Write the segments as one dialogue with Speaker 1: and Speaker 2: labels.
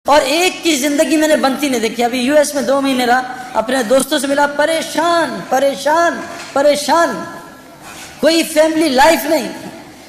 Speaker 1: اور ایک کی زندگی میں نے بنتی نہیں دیکھی. ابھی یو ایس میں 2 مہینے رہا, اپنے دوستوں سے ملا, پریشان پریشان پریشان, کوئی فیملی لائف نہیں,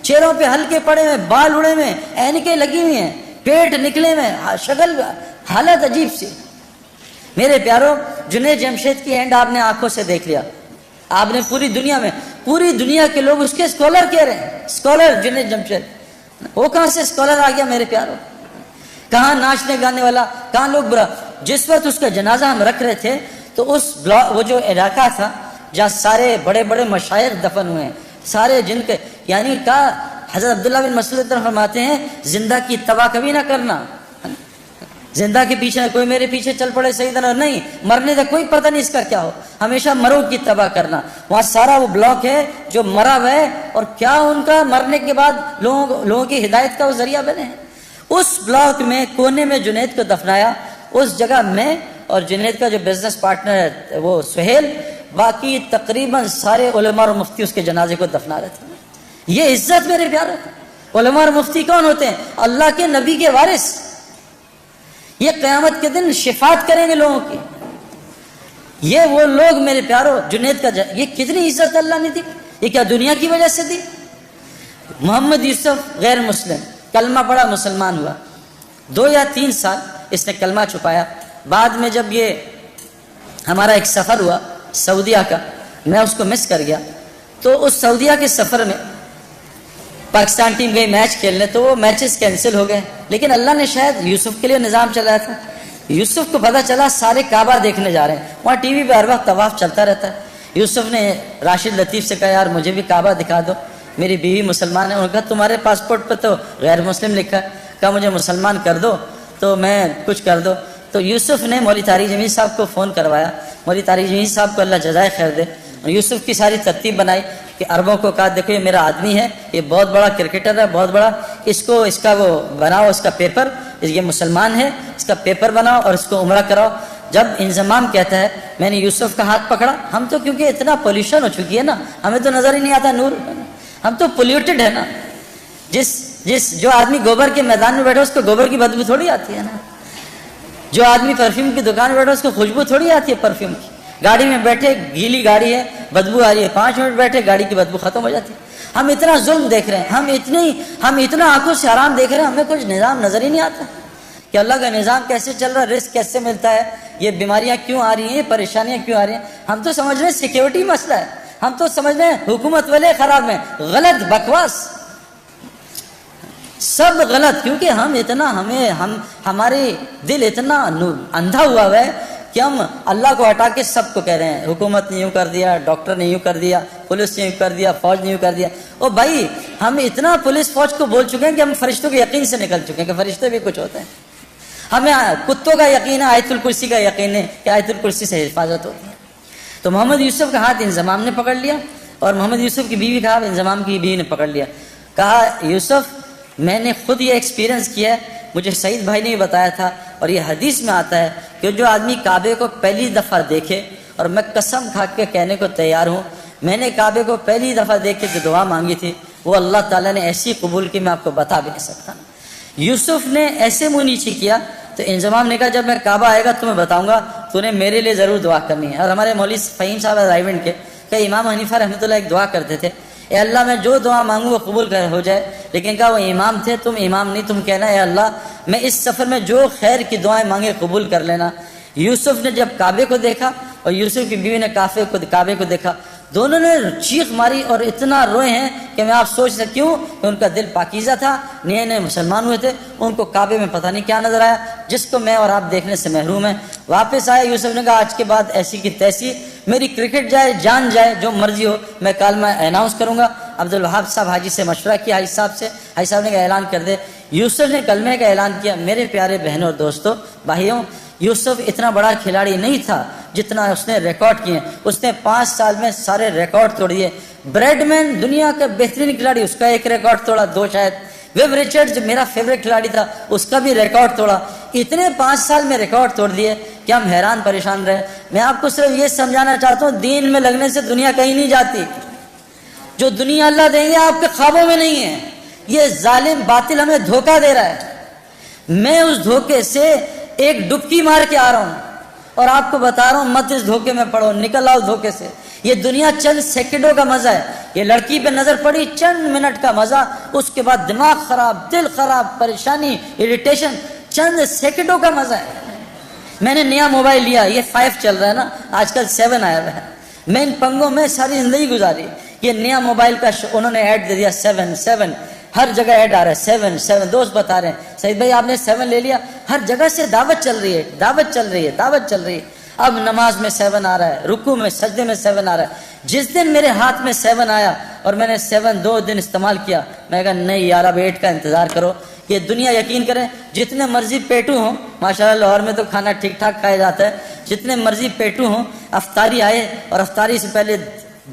Speaker 1: چہروں پہ ہلکے پڑے ہوئے, بال اڑے ہوئے, اینکیں لگی ہوئی ہیں, پیٹ نکلے ہوئے, شکل حالت عجیب سی. میرے پیاروں, جنید جمشید کی اینڈ آپ نے آنکھوں سے دیکھ لیا. آپ نے پوری دنیا میں, پوری دنیا کے لوگ اس کے اسکالر کہہ رہے ہیں, اسکالر جنید جمشید. وہ کہاں سے اسکالر آ گیا میرے پیاروں؟ کہاں ناچنے گانے والا, کہاں لوگ برا. جس وقت اس کا جنازہ ہم رکھ رہے تھے تو اس وہ جو علاقہ تھا جہاں سارے بڑے بڑے مشائخ دفن ہوئے ہیں, سارے جن کے, یعنی کہا حضرت عبداللہ بن مسعود فرماتے ہیں زندہ کی تباہ کبھی نہ کرنا, زندہ کے پیچھے کوئی میرے پیچھے چل پڑے سیدنا, نہیں, مرنے کا کوئی پتہ نہیں اس کا کیا ہو, ہمیشہ مرو کی تباہ کرنا. وہاں سارا وہ بلاک ہے جو مرا ہوا ہے, اور کیا ان کا مرنے کے بعد لوگوں کی ہدایت کا وہ ذریعہ بنے ہیں. اس بلاک میں کونے میں جنید کو دفنایا, اس جگہ میں اور جنید کا جو بزنس پارٹنر ہے وہ سہیل, باقی تقریباً سارے علماء اور مفتی اس کے جنازے کو دفنا رہے تھے. یہ عزت میرے پیارے. علماء اور مفتی کون ہوتے ہیں؟ اللہ کے نبی کے وارث. یہ قیامت کے دن شفاعت کریں گے لوگوں کی. یہ وہ لوگ میرے پیاروں, جنید کا یہ کتنی عزت اللہ نے دی. یہ کیا دنیا کی وجہ سے دی؟ محمد یوسف غیر مسلم, کلمہ پڑھا, مسلمان ہوا, 2 یا 3 سال اس نے کلمہ چھپایا. بعد میں جب یہ ہمارا ایک سفر ہوا سعودیہ کا, میں اس کو مس کر گیا, تو اس سعودیہ کے سفر میں پاکستان ٹیم گئی میچ کھیلنے, تو وہ میچز کینسل ہو گئے. لیکن اللہ نے شاید یوسف کے لیے نظام چلایا تھا. یوسف کو پتہ چلا سارے کعبہ دیکھنے جا رہے ہیں, وہاں ٹی وی پہ ہر وقت طواف چلتا رہتا ہے. یوسف نے راشد لطیف سے کہا یار مجھے بھی کعبہ دکھا دو, میری بیوی مسلمان ہے. انہوں نے کہا تمہارے پاسپورٹ پہ تو غیر مسلم لکھا ہے. کہا مجھے مسلمان کر دو تو میں کچھ کر دو. تو یوسف نے مولوی طارق جمیل صاحب کو فون کروایا. مولوی طارق جمیل صاحب کو اللہ جزائے خیر دے. یوسف کی ساری ترتیب بنائی کہ عربوں کو کہا دیکھو یہ میرا آدمی ہے, یہ بہت بڑا کرکٹر ہے, بہت بڑا, اس کا وہ بناؤ, اس کا پیپر, یہ مسلمان ہے, اس کا پیپر بناؤ اور اس کو عمرہ کراؤ. جب انضمام کہتا ہے میں نے یوسف کا ہاتھ پکڑا, ہم تو کیونکہ اتنا پولیوشن ہو چکی ہے نا, ہمیں تو نظر ہی نہیں آتا نور, ہم تو پولیوٹڈ ہے نا. جو آدمی گوبر کے میدان میں بیٹھا اس کو گوبر کی بدبو تھوڑی آتی ہے نا, جو آدمی پرفیوم کی دکان میں بیٹھا اس کو خوشبو تھوڑی آتی ہے پرفیوم کی. گاڑی میں بیٹھے, گیلی گاڑی ہے, بدبو آ رہی ہے, 5 منٹ بیٹھے گاڑی کی بدبو ختم ہو جاتی ہے. ہم اتنا ظلم دیکھ رہے ہیں, ہم اتنا آنکھوں سے حرام دیکھ رہے ہیں, ہمیں کچھ نظام نظر ہی نہیں آتا کہ اللہ کا نظام کیسے چل رہا ہے, رزق کیسے ملتا ہے, یہ بیماریاں کیوں آ رہی ہیں, یہ پریشانیاں کیوں آ رہی ہیں. ہم تو سمجھ رہے ہیں سیکیورٹی مسئلہ ہے, ہم تو سمجھ رہے ہیں حکومت والے خراب ہیں. غلط, بکواس, سب غلط. کیونکہ ہمارے دل اتنا اندھا ہوا ہے کہ ہم اللہ کو ہٹا کے سب کو کہہ رہے ہیں حکومت نے یوں کر دیا, ڈاکٹر نے یوں کر دیا, پولیس نے یوں کر دیا, فوج نے یوں کر دیا. او بھائی, ہم اتنا پولیس فوج کو بول چکے ہیں کہ ہم فرشتوں کے یقین سے نکل چکے ہیں کہ فرشتے بھی کچھ ہوتے ہیں. ہمیں کتوں کا یقین ہے, آیت الکرسی کا یقین ہے کہ آیت الکرسی سے حفاظت ہوتی ہے. تو محمد یوسف کا ہاتھ انضمام نے پکڑ لیا, اور محمد یوسف کی بیوی کا ہاتھ انضمام کی بیوی نے پکڑ لیا. کہا یوسف میں نے خود یہ ایکسپیرینس کیا ہے, مجھے سعید بھائی نے بتایا تھا, اور یہ حدیث میں آتا ہے کہ جو آدمی کعبے کو پہلی دفعہ دیکھے, اور میں قسم کھا کے کہنے کو تیار ہوں, میں نے کعبے کو پہلی دفعہ دیکھ کے جو دعا مانگی تھی وہ اللہ تعالیٰ نے ایسی قبول کی میں آپ کو بتا بھی نہیں سکتا. یوسف نے ایسے منہ نیچے کیا تو انضمام نے کہا جب میں کعبہ آئے گا تمہیں بتاؤں گا, تو نے میرے لیے ضرور دعا کرنی ہے. اور ہمارے مولوی فہیم صاحب رائیونڈ کے کہ امام حنیفہ رحمۃ اللہ ایک دعا کرتے تھے, اے اللہ میں جو دعا مانگوں وہ قبول ہو جائے. لیکن کہا وہ امام تھے, تم امام نہیں, تم کہنا اے اللہ میں اس سفر میں جو خیر کی دعائیں مانگے قبول کر لینا. یوسف نے جب کعبے کو دیکھا اور یوسف کی بیوی نے کعبے کو دیکھا, دونوں نے چیخ ماری اور اتنا روئے ہیں کہ میں آپ سوچ سکتی ہوں کہ ان کا دل پاکیزہ تھا, نئے نئے مسلمان ہوئے تھے, ان کو کعبے میں پتہ نہیں کیا نظر آیا جس کو میں اور آپ دیکھنے سے محروم ہیں. واپس آئے, یوسف نے کہا آج کے بعد ایسی کی تیسی, میری کرکٹ جائے, جان جائے, جو مرضی ہو, میں کالمہ اناؤنس کروں گا. عبدالوہاب صاحب حاجی سے مشورہ کیا, حاجی صاحب سے, حاجی صاحب نے کہا اعلان کر دے. یوسف نے کلمے کا اعلان کیا. میرے پیارے بہنوں اور دوستوں, بھائیوں, یوسف اتنا بڑا کھلاڑی نہیں تھا جتنا اس نے ریکارڈ کیے. اس نے 5 سال میں سارے ریکارڈ توڑ دیے. بریڈ مین دنیا کا بہترین کھلاڑی, اس کا ایک ریکارڈ توڑا, 2 شاید. ویب ریچرڈ جو میرا فیوریٹ کھلاڑی تھا اس کا بھی ریکارڈ توڑا. اتنے 5 سال میں ریکارڈ توڑ دیے کہ ہم حیران پریشان رہے. میں آپ کو صرف یہ سمجھانا چاہتا ہوں دین میں لگنے سے دنیا کہیں نہیں جاتی. جو دنیا اللہ دیں گے آپ کے خوابوں میں نہیں ہے. یہ ظالم باطل ہمیں دھوکہ دے رہا ہے. میں اس دھوکے سے ایک ڈبکی مار کے آ رہا ہوں اور آپ کو بتا رہا ہوں مت اس دھوکے میں پڑو، نکل آؤ دھوکے سے۔ یہ دنیا چند سیکنڈوں کا مزہ ہے، یہ لڑکی پہ نظر پڑی چند منٹ کا مزہ، اس کے بعد دماغ خراب، دل خراب، پریشانی، اریٹیشن، چند سیکنڈوں کا مزہ ہے۔ میں نے نیا موبائل لیا، یہ 5 چل رہا ہے نا، آج کل 7 آیا ہوا ہے، میں ان پنگوں میں ساری زندگی گزاری۔ یہ نیا موبائل کا انہوں نے ایڈ دے دیا 7 ہر جگہ ایڈ آ رہا ہے 7 دوست بتا رہے ہیں سعید بھائی آپ نے 7 لے لیا، ہر جگہ سے دعوت چل رہی ہے، دعوت چل رہی ہے، دعوت چل رہی ہے۔ اب نماز میں 7 آ رہا ہے، رکوع میں سجدے میں 7 آ رہا ہے۔ جس دن میرے ہاتھ میں 7 آیا اور میں نے 7 2 دن استعمال کیا، میں کہا نہیں یار اب 8 کا انتظار کرو۔ یہ دنیا یقین کریں جتنے مرضی پیٹو ہوں، ماشاءاللہ لاہور میں تو کھانا ٹھیک ٹھاک کھایا جاتا ہے، جتنے مرضی پیٹو ہوں، افطاری آئے اور افطاری سے پہلے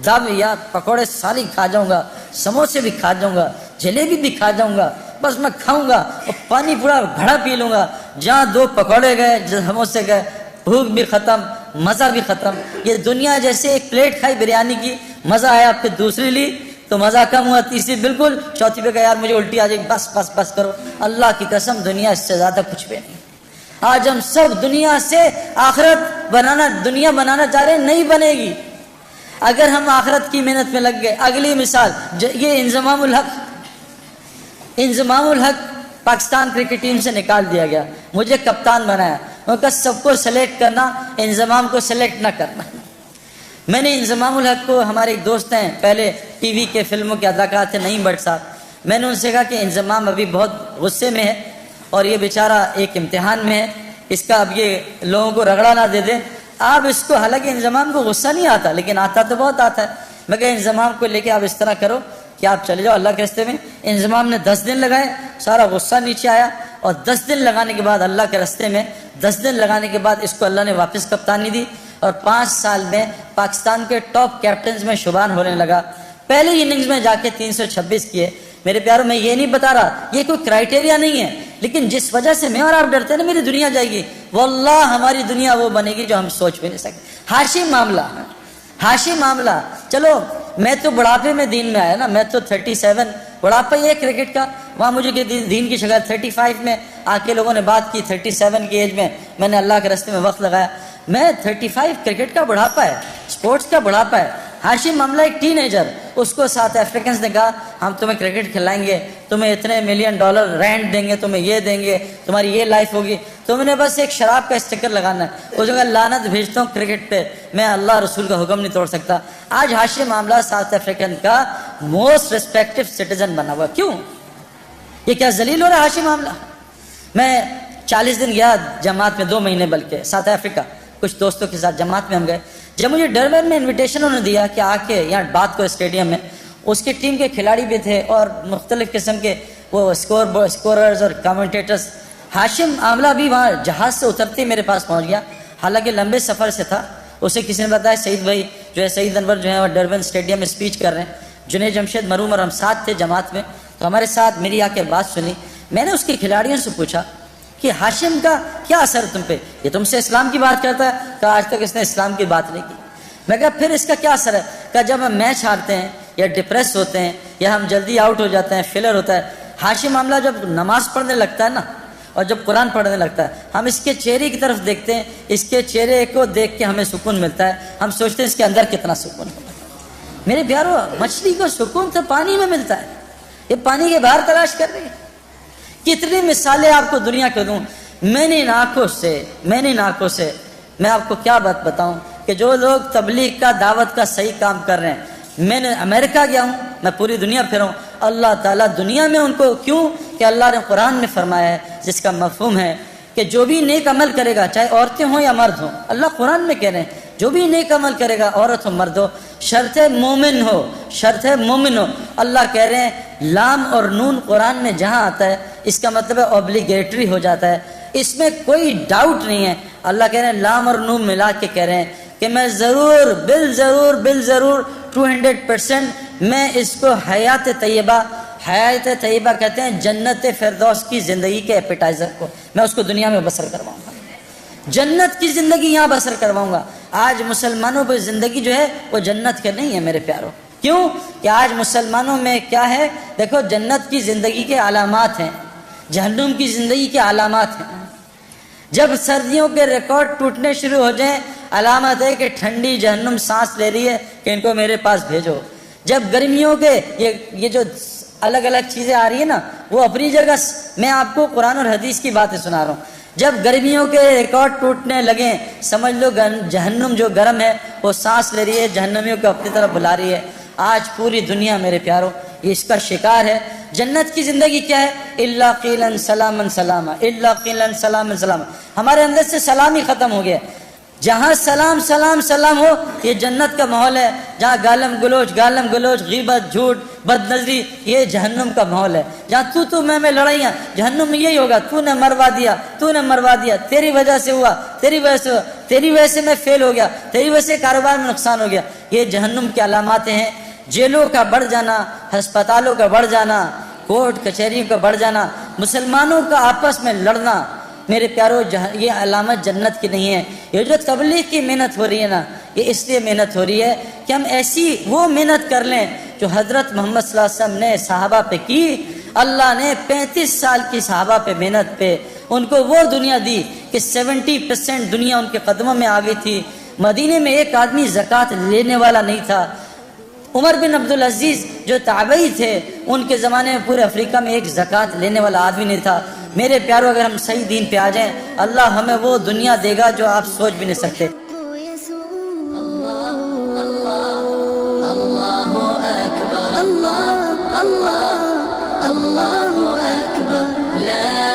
Speaker 1: دب یا پکوڑے ساری کھا جاؤں گا، سموسے بھی کھا جاؤں گا، جلیبی بھی کھا جاؤں گا، بس میں کھاؤں گا اور پانی پورا گھڑا پی لوں گا۔ جہاں 2 پکوڑے گئے، سموسے گئے، بھوک بھی ختم، مزہ بھی ختم۔ یہ دنیا جیسے ایک پلیٹ کھائی بریانی کی، مزہ آیا، پھر دوسری لی تو مزہ کم ہوا، تیسری بالکل، چوتھی پہ کہا یار مجھے الٹی آ جائے، بس بس بس کرو۔ اللہ کی قسم دنیا اس سے زیادہ کچھ بھی نہیں۔ آج ہم سب دنیا سے آخرت بنانا، دنیا بنانا چاہ رہے ہیں، نہیں بنے گی اگر ہم آخرت کی محنت میں لگ گئے۔ اگلی مثال یہ انضمام الحق پاکستان کرکٹ ٹیم سے نکال دیا گیا، مجھے کپتان بنایا، ان کا سب کو سلیکٹ کرنا، انضمام کو سلیکٹ نہ کرنا۔ میں نے انضمام الحق کو، ہمارے ایک دوست ہیں پہلے ٹی وی کے فلموں کے اداکار تھے نعیم بٹ صاحب، میں نے ان سے کہا کہ انضمام ابھی بہت غصے میں ہے اور یہ بیچارہ ایک امتحان میں ہے، اس کا اب یہ لوگوں کو رگڑا نہ دے دیں آپ اس کو۔ حالانکہ انضمام کو غصہ نہیں آتا لیکن آتا تو بہت آتا ہے۔ میں کہا انضمام کو لے کے آپ اس طرح کرو کہ آپ چلے جاؤ اللہ کے راستے میں۔ انضمام نے 10 دن لگائے، سارا غصہ نیچے آیا اور 10 دن لگانے کے بعد اللہ کے راستے میں 10 دن لگانے کے بعد اس کو اللہ نے واپس کپتانی دی اور 5 سال میں پاکستان کے ٹاپ کیپٹنز میں شمار ہونے لگا۔ پہلی اننگز میں جا کے 326 کیے۔ میرے پیاروں میں یہ نہیں بتا رہا یہ کوئی کرائٹیریا نہیں ہے، لیکن جس وجہ سے میں اور آپ ڈرتے ہیں نا میری دنیا جائے گی، واللہ ہماری دنیا وہ بنے گی جو ہم سوچ بھی نہیں سکتے۔ ہاشم معاملہ، چلو میں تو بڑھاپے میں دین میں آیا نا، میں تو 37 بڑھاپا ہی ہے کرکٹ کا، وہاں مجھے دین کی شکل 35 میں آ کے لوگوں نے بات کی، 37 کی ایج میں نے اللہ کے راستے میں وقت لگایا۔ میں 35 کرکٹ کا بڑھاپا ہے، سپورٹس کا بڑھاپا ہے۔ ہاشم معاملہ ایک ٹین ایجر، اس کو ساؤتھ افریکنز نے کہا ہم تمہیں کرکٹ کھلائیں گے، تمہیں اتنے $1 ملین رینٹ دیں گے، تمہیں یہ دیں گے، تمہاری یہ لائف ہوگی، تم نے بس ایک شراب کا اسٹکر لگانا ہے۔ اس نے کہا لعنت بھیجتا ہوں کرکٹ پہ، میں اللہ رسول کا حکم نہیں توڑ سکتا۔ آج ہاشم معاملہ ساؤتھ افریکن کا موسٹ ریسپیکٹڈ سٹیزن بنا ہوا، کیوں؟ یہ کیا ذلیل ہو رہا ہے ہاشم معاملہ؟ میں 40 دن گیا جماعت میں، 2 مہینے بلکہ ساؤتھ افریقہ، کچھ دوستوں کے ساتھ جماعت میں ہم گئے۔ جب مجھے ڈربن میں انویٹیشن انہوں نے دیا کہ آ کے یہاں بات کو اسٹیڈیم میں، اس کی ٹیم کے کھلاڑی بھی تھے اور مختلف قسم کے وہ اسکوررز اور کامنٹیٹرز۔ ہاشم عاملہ بھی وہاں جہاز سے اترتے میرے پاس پہنچ گیا، حالانکہ لمبے سفر سے تھا۔ اسے کسی نے بتایا سعید بھائی جو ہے، سعید انور جو ہے وہ ڈربن اسٹیڈیم میں اسپیچ کر رہے ہیں، جنید جمشید مروم اور ہم ساتھ تھے جماعت میں، تو ہمارے ساتھ میری آ کے بات سنی۔ میں نے اس کے کھلاڑیوں سے پوچھا کہ ہاشم کا کیا اثر تم پہ، یہ تم سے اسلام کی بات کرتا ہے؟ کہا آج تک اس نے اسلام کی بات نہیں کی۔ میں کہا پھر اس کا کیا اثر ہے؟ کہا جب ہم میچ ہارتے ہیں یا ڈپریس ہوتے ہیں یا ہم جلدی آؤٹ ہو جاتے ہیں، فیلر ہوتا ہے، ہاشم معاملہ جب نماز پڑھنے لگتا ہے نا اور جب قرآن پڑھنے لگتا ہے، ہم اس کے چہرے کی طرف دیکھتے ہیں، اس کے چہرے کو دیکھ کے ہمیں سکون ملتا ہے، ہم سوچتے ہیں اس کے اندر کتنا سکون ہوگا۔ میرے پیارو، مچھلی کو سکون تو پانی میں ملتا ہے، یہ پانی کے باہر تلاش کر رہی ہے۔ کتنی مثالیں آپ کو دنیا کو دوں، میں نے ان آنکھوں سے میں آپ کو کیا بات بتاؤں کہ جو لوگ تبلیغ کا، دعوت کا صحیح کام کر رہے ہیں، میں نے امریکہ گیا ہوں، میں پوری دنیا پھرا ہوں، اللہ تعالیٰ دنیا میں ان کو، کیوں کہ اللہ نے قرآن میں فرمایا ہے جس کا مفہوم ہے کہ جو بھی نیک عمل کرے گا، چاہے عورتیں ہوں یا مرد ہوں، اللہ قرآن میں کہہ رہے ہیں جو بھی نیک عمل کرے گا، عورت ہو مرد ہو، شرط مومن ہو۔ اللہ کہہ رہے ہیں لام اور نون قرآن میں جہاں آتا ہے اس کا مطلب ہے اوبلیگیٹری ہو جاتا ہے، اس میں کوئی ڈاؤٹ نہیں ہے۔ اللہ کہہ رہے ہیں لام اور نون ملا کے کہہ رہے ہیں کہ میں ضرور بالضرور 200% میں اس کو حیات طیبہ کہتے ہیں جنت فردوس کی زندگی کے ایپیٹائزر کو، میں اس کو دنیا میں بسر کرواؤں گا، جنت کی زندگی یہاں بسر کرواؤں گا۔ آج مسلمانوں پہ زندگی جو ہے وہ جنت کے نہیں ہے میرے پیاروں، کیوں کہ آج مسلمانوں میں کیا ہے؟ دیکھو جنت کی زندگی کے علامات ہیں، جہنم کی زندگی کے علامات ہیں. جب سردیوں کے ریکارڈ ٹوٹنے شروع ہو جائیں علامت ہے کہ ٹھنڈی جہنم سانس لے رہی ہے کہ ان کو میرے پاس بھیجو. جب گرمیوں کے یہ جو الگ الگ چیزیں آ رہی ہیں نا وہ اپنی جگہ، میں آپ کو قرآن اور حدیث کی باتیں سنا رہا ہوں. جب گرمیوں کے ریکارڈ ٹوٹنے لگیں سمجھ لو جہنم جو گرم ہے وہ سانس لے رہی ہے، جہنمیوں کو اپنی طرف بلا رہی ہے. آج پوری دنیا میرے پیاروں یہ اس کا شکار ہے. جنت کی زندگی کیا ہے؟ الا قیلا سلاما سلاما، الا قیلا سلاما سلاما. ہمارے اندر سے سلام ہی ختم ہو گیا. جہاں سلام سلام سلام ہو یہ جنت کا ماحول ہے. جہاں گالم گلوچ غیبت جھوٹ بد نظری یہ جہنم کا ماحول ہے. جہاں تو میں لڑائیاں جہنم میں یہی ہوگا، تو نے مروا دیا، تیری وجہ سے ہوا، تیری وجہ سے میں فیل ہو گیا، تیری وجہ سے کاروبار میں نقصان ہو گیا. یہ جہنم کی علامات ہیں. جیلوں کا بڑھ جانا، ہسپتالوں کا بڑھ جانا، کورٹ کچہریوں کا بڑھ جانا، مسلمانوں کا آپس میں لڑنا، میرے پیارو یہ علامت جنت کی نہیں ہے. یہ جو تبلیغ کی محنت ہو رہی ہے نا یہ اس لیے محنت ہو رہی ہے کہ ہم ایسی وہ محنت کر لیں جو حضرت محمد صلی اللہ علیہ وسلم نے صحابہ پہ کی. اللہ نے 35 سال کی صحابہ پہ محنت پہ ان کو وہ دنیا دی کہ 70% دنیا ان کے قدموں میں آ گئی تھی. مدینے میں ایک آدمی زکوٰۃ لینے والا نہیں تھا. عمر بن عبدالعزیز جو تابعی تھے ان کے زمانے میں پورے افریقہ میں ایک زکوٰۃ لینے والا آدمی نہیں تھا. میرے پیارو اگر ہم صحیح دین پہ آ جائیں اللہ ہمیں وہ دنیا دے گا جو آپ سوچ بھی نہیں سکتے.
Speaker 2: اللہ اللہ اللہ اللہ اکبر لا